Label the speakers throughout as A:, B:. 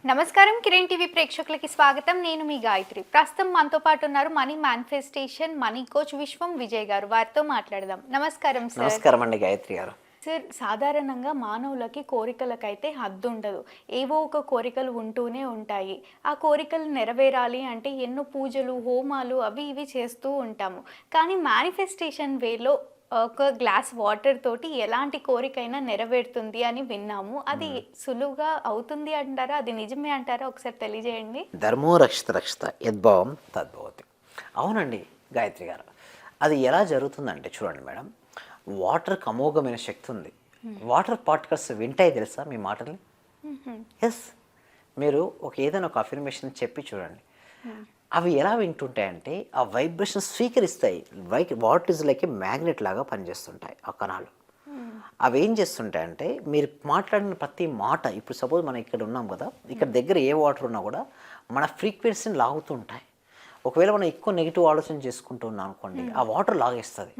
A: నమస్కారం కిరణ్ టీవీ ప్రేక్షకులకి స్వాగతం. నేను మీ గాయత్రి. ప్రస్తుతం మనతో పాటు ఉన్నారు మనీ మేనిఫెస్టేషన్ మనీ కోచ్ విశ్వం విజయ్ గారు. వారితో మాట్లాడదాం. నమస్కారం సార్.
B: నమస్కారం అండి గాయత్రి గారు.
A: సార్, సాధారణంగా మానవులకి కోరికలకైతే హద్దు ఉండదు. ఏవో ఒక కోరికలు ఉంటూనే ఉంటాయి. ఆ కోరికలు నెరవేరాలి అంటే ఎన్నో పూజలు, హోమాలు అవి ఇవి చేస్తూ ఉంటాము. కానీ మేనిఫెస్టేషన్ వేలో ఒక గ్లాస్ వాటర్ తోటి ఎలాంటి కోరికైనా నెరవేరుతుంది అని విన్నాము. అది సులువుగా అవుతుంది అంటారా? అది నిజమే అంటారా? ఒకసారి తెలియజేయండి.
B: ధర్మో రక్షిత రక్షిత యద్భావం తద్భవతి. అవునండి గాయత్రి గారు, అది ఎలా జరుగుతుందంటే చూడండి మేడం, వాటర్కి అమోఘమైన శక్తి ఉంది. వాటర్ పార్టికల్స్ వింటాయి తెలుసా మీ మాటల్ని? ఎస్, మీరు ఏదైనా ఒక అఫర్మేషన్ చెప్పి చూడండి, అవి ఎలా వింటుంటాయంటే ఆ వైబ్రేషన్ స్వీకరిస్తాయి. Water is like a magnet లాగా పనిచేస్తుంటాయి ఆ కణాలు. అవి ఏం చేస్తుంటాయంటే మీరు మాట్లాడిన ప్రతి మాట, ఇప్పుడు సపోజ్ మనం ఇక్కడ ఉన్నాం కదా, ఇక్కడ దగ్గర ఏ వాటర్ ఉన్నా కూడా మన ఫ్రీక్వెన్సీని లాగుతుంటాయి. ఒకవేళ మనం ఎక్కువ నెగిటివ్ ఆలోచన చేసుకుంటూ ఉన్నాం అనుకోండి, ఆ వాటర్ లాగేస్తుంది.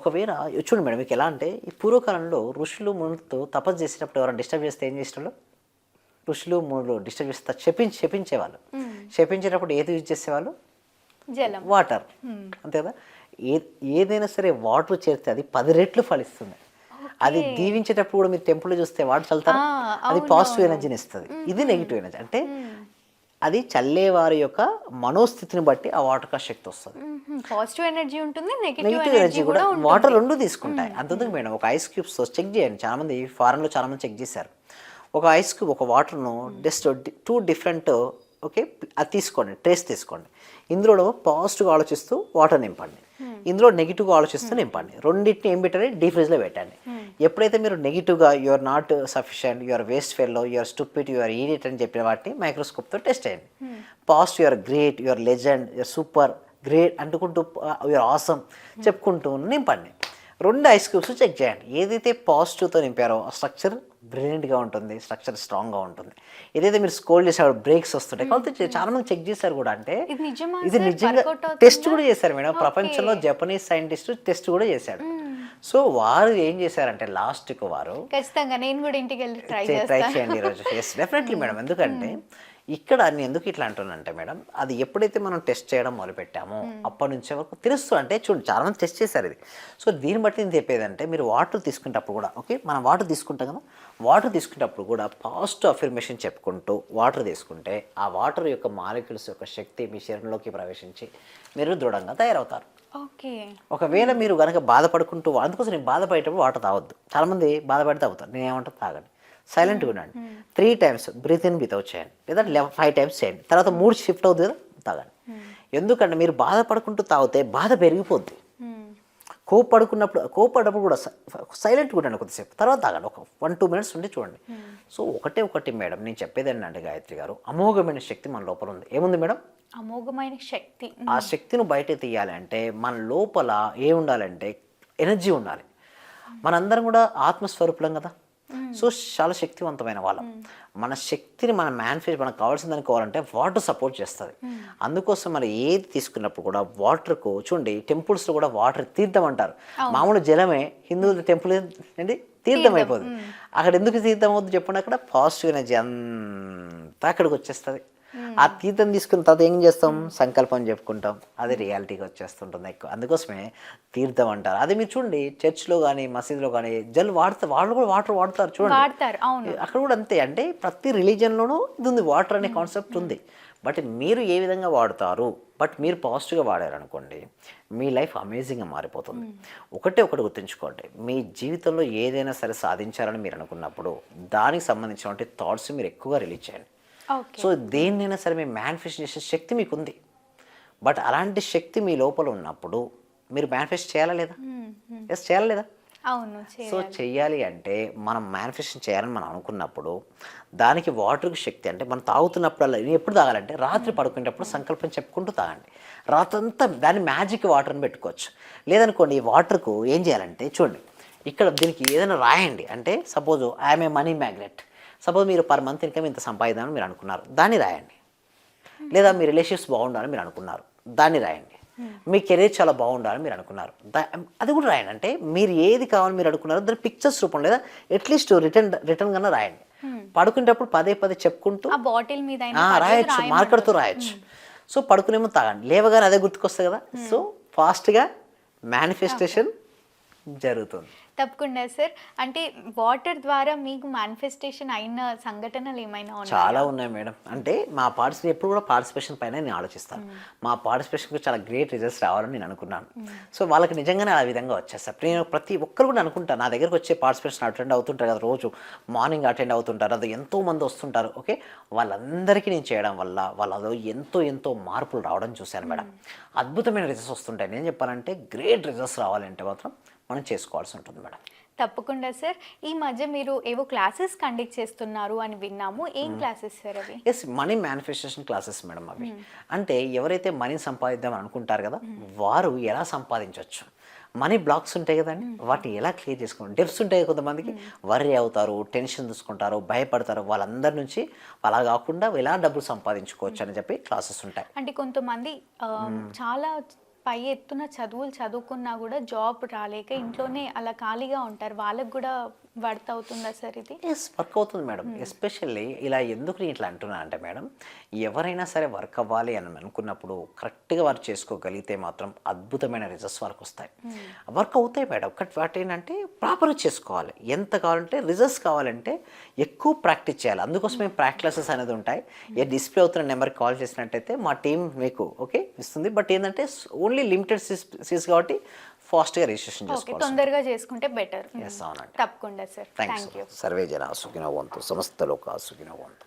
B: ఒకవేళ చూడండి మేడం, మీకు ఎలా అంటే ఈ పూర్వకాలంలో ఋషులు మునులతో తపస్సు చేసేటప్పుడు ఎవరైనా డిస్టర్బ్ చేస్తే ఏం చేసేవాళ్ళు? ఋషులు మునులు డిస్టర్బ్ చేస్తే శపించేవాళ్ళు. శపించేటప్పుడు ఏది యూజ్ చేసేవాళ్ళు?
A: జలం,
B: వాటర్. అంతే కదా. ఏదైనా సరే వాటర్ చేరితే అది 10 రెట్లు ఫలిస్తుంది. అది దీవించేటప్పుడు కూడా మీరు టెంపుల్ చూస్తే వాటర్ చల్లుతారు, అది పాజిటివ్ ఎనర్జీని ఇస్తుంది. ఇది నెగిటివ్ ఎనర్జీ. అంటే అది చల్లేవారి యొక్క మనోస్థితిని బట్టి ఆ వాటర్ శక్తి వస్తుంది.
A: పాజిటివ్ ఎనర్జీ ఉంటుంది,
B: నెగిటివ్ ఎనర్జీ కూడా వాటర్ రెండు తీసుకుంటాయి. అంతేందుకు మేడం, ఒక ఐస్ క్యూబ్స్ చెక్ చేయండి. చాలా మంది ఫారెన్లో చాలా మంది చెక్ చేశారు. ఒక ఐస్ క్యూబ్, ఒక వాటర్ను జస్ట్ 2 డిఫరెంట్ అది తీసుకోండి, ట్రేస్ తీసుకోండి. ఇందులో పాజిటివ్గా ఆలోచిస్తూ వాటర్ నింపండి, ఇందులో నెగిటివ్గా ఆలోచిస్తూ నింపండి. రెండింటిని ఏం పెట్టండి? డీప్ ఫ్రిడ్జ్లో పెట్టండి. ఎప్పుడైతే మీరు నెగిటివ్గా you're not sufficient, you're waste fellow, you're stupid, you're idiot అని చెప్పిన వాటిని మైక్రోస్కోప్తో టెస్ట్ చేయండి. Positive you're great, you're legend, you're super great అంటుకుంటూ యూఆర్ ఆసమ్ చెప్పుకుంటూ నింపండి. 2 ఐస్ క్యూబ్స్ చెక్ చేయండి. ఏదైతే పాజిటివ్తో నింపారో ఆ స్ట్రక్చర్ బ్రిలియంట్గా ఉంటుంది, స్ట్రక్చర్ స్ట్రాంగ్గా ఉంటుంది. ఏదైతే మీరు స్కోల్ చేసేవాడు బ్రేక్స్ వస్తుంటాయి. కాబట్టి చాలా మంది చెక్ చేశారు కూడా. అంటే ఇది నిజంగా టెస్ట్ కూడా చేశారు మేడం. ప్రపంచంలో జపనీస్ సైంటిస్ట్ టెస్ట్ కూడా చేశాడు. సో వారు ఏం చేశారంటే లాస్ట్కి వారు
A: ఖచ్చితంగా నేను కూడా ఇంటికి వెళ్ళి ట్రై
B: చేయండి ఈరోజు. Yes, definitely madam. ఎందుకంటే ఇక్కడ నేను ఎందుకు ఇట్లా అంటున్నానంటే మేడం, అది ఎప్పుడైతే మనం టెస్ట్ చేయడం మొదలుపెట్టామో అప్పటి నుంచి వరకు తెలుస్తుంది. అంటే చూడండి, చాలా మంది టెస్ట్ చేశారు ఇది. సో దీన్ని బట్టి నేను చెప్పేదంటే మీరు వాటర్ తీసుకునేటప్పుడు కూడా మనం వాటర్ తీసుకుంటాం కదా, వాటర్ తీసుకునేటప్పుడు కూడా పాజిటివ్ అఫర్మేషన్ చెప్పుకుంటూ వాటర్ తీసుకుంటే ఆ వాటర్ యొక్క మాలిక్యూల్స్ యొక్క శక్తి మీ శరీరంలోకి ప్రవేశించి మీరు దృఢంగా తయారవుతారు. ఒకవేళ మీరు కనుక బాధపడుకుంటూ, అందుకోసం నేను బాధపడేటప్పుడు వాటర్ తాగొద్దు. చాలామంది బాధపడితే తాగుతారు. నేను ఏమంటాను, తాగండి, సైలెంట్గా ఉండండి. 3 times breathe in breathe out చేయండి, లేదా 5 టైమ్స్ చేయండి. తర్వాత 3 షిఫ్ట్ అవుతుంది కదా, తాగండి. ఎందుకంటే మీరు బాధపడుకుంటూ తాగితే బాధ పెరిగిపోద్ది. కోపడప్పుడు కూడా సైలెంట్గా ఉండండి కొద్దిసేపు, తర్వాత తాగండి. ఒక 1-2 మినిట్స్ ఉండి చూడండి. సో ఒకటి మేడం, నేను చెప్పేది ఏంటంటే గాయత్రి గారు, అమోఘమైన శక్తి మన లోపల ఉంది. ఏముంది మేడం?
A: అమోఘమైన శక్తి.
B: ఆ శక్తిని బయట తీయాలి అంటే మన లోపల ఉండాలంటే ఎనర్జీ ఉండాలి. మనందరం కూడా ఆత్మస్వరూపులం కదా. సో చాలా శక్తివంతమైన వాళ్ళం. మన శక్తిని మనం మనకు కావాల్సిన దానికి కావాలంటే వాటర్ సపోర్ట్ చేస్తుంది. అందుకోసం మనం ఏది తీసుకున్నప్పుడు కూడా వాటర్కు చూడండి, టెంపుల్స్లో కూడా వాటర్ తీర్థం అంటారు. మామూలు జలమే హిందువుల టెంపుల్ ఏంటి తీర్థం అయిపోతుంది. అక్కడ ఎందుకు తీర్థం అవుతుంది చెప్పండి? అక్కడ పాజిటివ్ ఎనర్జీ అంతా అక్కడికి వచ్చేస్తుంది. ఆ తీర్థం తీసుకున్న తర్వాత ఏం చేస్తాం? సంకల్పం చెప్పుకుంటాం, అది రియాలిటీగా వచ్చేస్తుంటుంది ఎక్కువ. అందుకోసమే తీర్థం అంటారు. అదే మీరు చూడండి, చర్చ్లో కానీ మసీదులో కానీ వాళ్ళు కూడా వాటర్ వాడతారు చూడండి. అక్కడ కూడా అంతే. అంటే ప్రతి రిలీజన్లోనూ ఇది ఉంది, వాటర్ అనే కాన్సెప్ట్ ఉంది. బట్ మీరు ఏ విధంగా వాడతారు, బట్ మీరు పాజిటివ్గా వాడారనుకోండి, మీ లైఫ్ అమేజింగ్గా మారిపోతుంది. ఒకటి గుర్తుంచుకోండి, మీ జీవితంలో ఏదైనా సరే సాధించాలని మీరు అనుకున్నప్పుడు దానికి సంబంధించినటువంటి థాట్స్ మీరు ఎక్కువగా రిలీజ్ చేయండి. సో దేన్నైనా సరే మీ మేనిఫెస్ట్ చేసే శక్తి మీకు ఉంది. బట్ అలాంటి శక్తి మీ లోపల ఉన్నప్పుడు మీరు మేనిఫెస్ట్ చేయాలా లేదా? ఎస్, చేయాలా లేదా? సో చెయ్యాలి అంటే మనం మేనిఫెస్టేషన్ చేయాలని మనం అనుకున్నప్పుడు దానికి వాటర్కి శక్తి. అంటే మనం తాగుతున్నప్పుడల్లా ఎప్పుడు తాగాలంటే రాత్రి పడుకునేటప్పుడు సంకల్పం చెప్పుకుంటూ తాగండి. రాత్రంతా దాన్ని మ్యాజిక్ వాటర్ని పెట్టుకోవచ్చు. లేదనుకోండి, ఈ వాటర్కు ఏం చేయాలంటే చూడండి, ఇక్కడ దీనికి ఏదైనా రాయండి. అంటే suppose I'm a money magnet. Suppose మీరు పర్ మంత్ ఇన్కమ్ ఇంత సంపాదిద్దామని మీరు అనుకున్నారు, దాన్ని రాయండి. లేదా మీ రిలేషన్స్ బాగుండాలని మీరు అనుకున్నారు, దాన్ని రాయండి. మీ కెరీర్ చాలా బాగుండాలని మీరు అనుకున్నారు, అది కూడా రాయండి. అంటే మీరు ఏది కావాలని మీరు అనుకున్నారో దాని పిక్చర్స్ రూపంలో లేదా అట్లీస్ట్ రిటర్న్ కన్నా రాయండి. పడుకునేటప్పుడు పదే పదే చెప్పుకుంటూ
A: ఆ బాటిల్ మీద అయినా
B: రాయొచ్చు, మార్కర్తో రాయొచ్చు. సో పడుకునేమో తాగండి, లేవగానే అదే గుర్తుకొస్తుంది కదా. సో ఫాస్ట్గా మేనిఫెస్టేషన్ జరుగుతుంది.
A: తప్పకుండా సార్. అంటే వాటర్ ద్వారా మీకు మేనిఫెస్టేషన్ అయిన సంఘటనలు ఏమైనా ఉన్నాయా?
B: చాలా ఉన్నాయి మేడం. అంటే మా ఎప్పుడు కూడా పార్టిసిపేషన్ పైన నేను ఆలోచిస్తాను. మా పార్టిసిపేషన్కి చాలా గ్రేట్ రిజల్ట్స్ రావాలని నేను అనుకున్నాను. సో వాళ్ళకి నిజంగానే ఆ విధంగా వచ్చేస్తారు. నేను ప్రతి ఒక్కరు కూడా అనుకుంటాను, నా దగ్గరకు వచ్చే పార్టిసిపేషన్ అటెండ్ అవుతుంటారు కదా, రోజు మార్నింగ్ అటెండ్ అవుతుంటారు, అది ఎంతో మంది వస్తుంటారు. ఓకే, వాళ్ళందరికీ నేను చేయడం వల్ల వాళ్ళలో ఎంతో ఎంతో మార్పులు రావడం చూశాను మేడం. అద్భుతమైన రిజల్ట్స్ వస్తుంటాయి. నేను చెప్పాలంటే గ్రేట్ రిజల్ట్స్ రావాలంటే మాత్రం మనం చేసుకోవాల్సి ఉంటుంది మేడం.
A: తప్పకుండా సార్. ఈ మధ్య మీరు ఏవో క్లాసెస్ కండక్ట్ చేస్తున్నారు అని విన్నాము. ఏం క్లాసెస్ సార్ అవి?
B: Yes, money manifestation classes madam అవి. అంటే ఎవరైతే మనీ సంపాదిద్దాం అనుకుంటారు కదా, వారు ఎలా సంపాదించవచ్చు, మనీ బ్లాక్స్ ఉంటాయి కదండి, వాటిని ఎలా క్లియర్ చేసుకోండి. డెప్స్ ఉంటాయి కొంతమందికి, వర్రీ అవుతారు, టెన్షన్ తీసుకుంటారు, భయపడతారు, వాళ్ళందరి నుంచి అలా కాకుండా ఎలా డబ్బులు సంపాదించుకోవచ్చు అని చెప్పి క్లాసెస్ ఉంటాయి.
A: అంటే కొంతమంది చాలా పై ఎత్తున చదువులు చదువుకున్నా కూడా జాబ్ రాలేక ఇంట్లోనే అలా ఖాళీగా ఉంటారు. వాళ్ళకు కూడా వర్త్ అవుతుందా సార్ ఇది?
B: ఎస్, వర్క్ అవుతుంది మేడం. ఎస్పెషల్లీ ఇలా ఎందుకు నేను ఇట్లా అంటున్నా అంటే మేడం, ఎవరైనా సరే వర్క్ అవ్వాలి అని అనుకున్నప్పుడు కరెక్ట్గా వర్క్ చేసుకోగలిగితే మాత్రం అద్భుతమైన రిజల్ట్స్ వరకు వస్తాయి. వర్క్ అవుతాయి మేడం. బట్ వాటి ఏంటంటే ప్రాపర్గా చేసుకోవాలి. ఎంత కావాలంటే రిజల్ట్స్ కావాలంటే ఎక్కువ ప్రాక్టీస్ చేయాలి. అందుకోసమే ప్రాక్టీస్ క్లాసెస్ అనేది ఉంటాయి. ఏ డిస్ప్లే అవుతున్న నెంబర్కి కాల్ చేసినట్టయితే మా టీం మీకు ఓకే ఇస్తుంది. బట్ ఏంటంటే ఓన్లీ లిమిటెడ్ సీట్స్ కాబట్టి ఫాస్ట్గా రిజిస్ట్రేషన్ చేసుకోవాలి.
A: తొందరగా చేసుకుంటే బెటర్.
B: ఎస్, అవునండి.
A: తప్పకుండా సార్. Thank you.
B: సర్వే జన సుఖినో భవంతు, సమస్త లోకా సుఖినో భవంతు.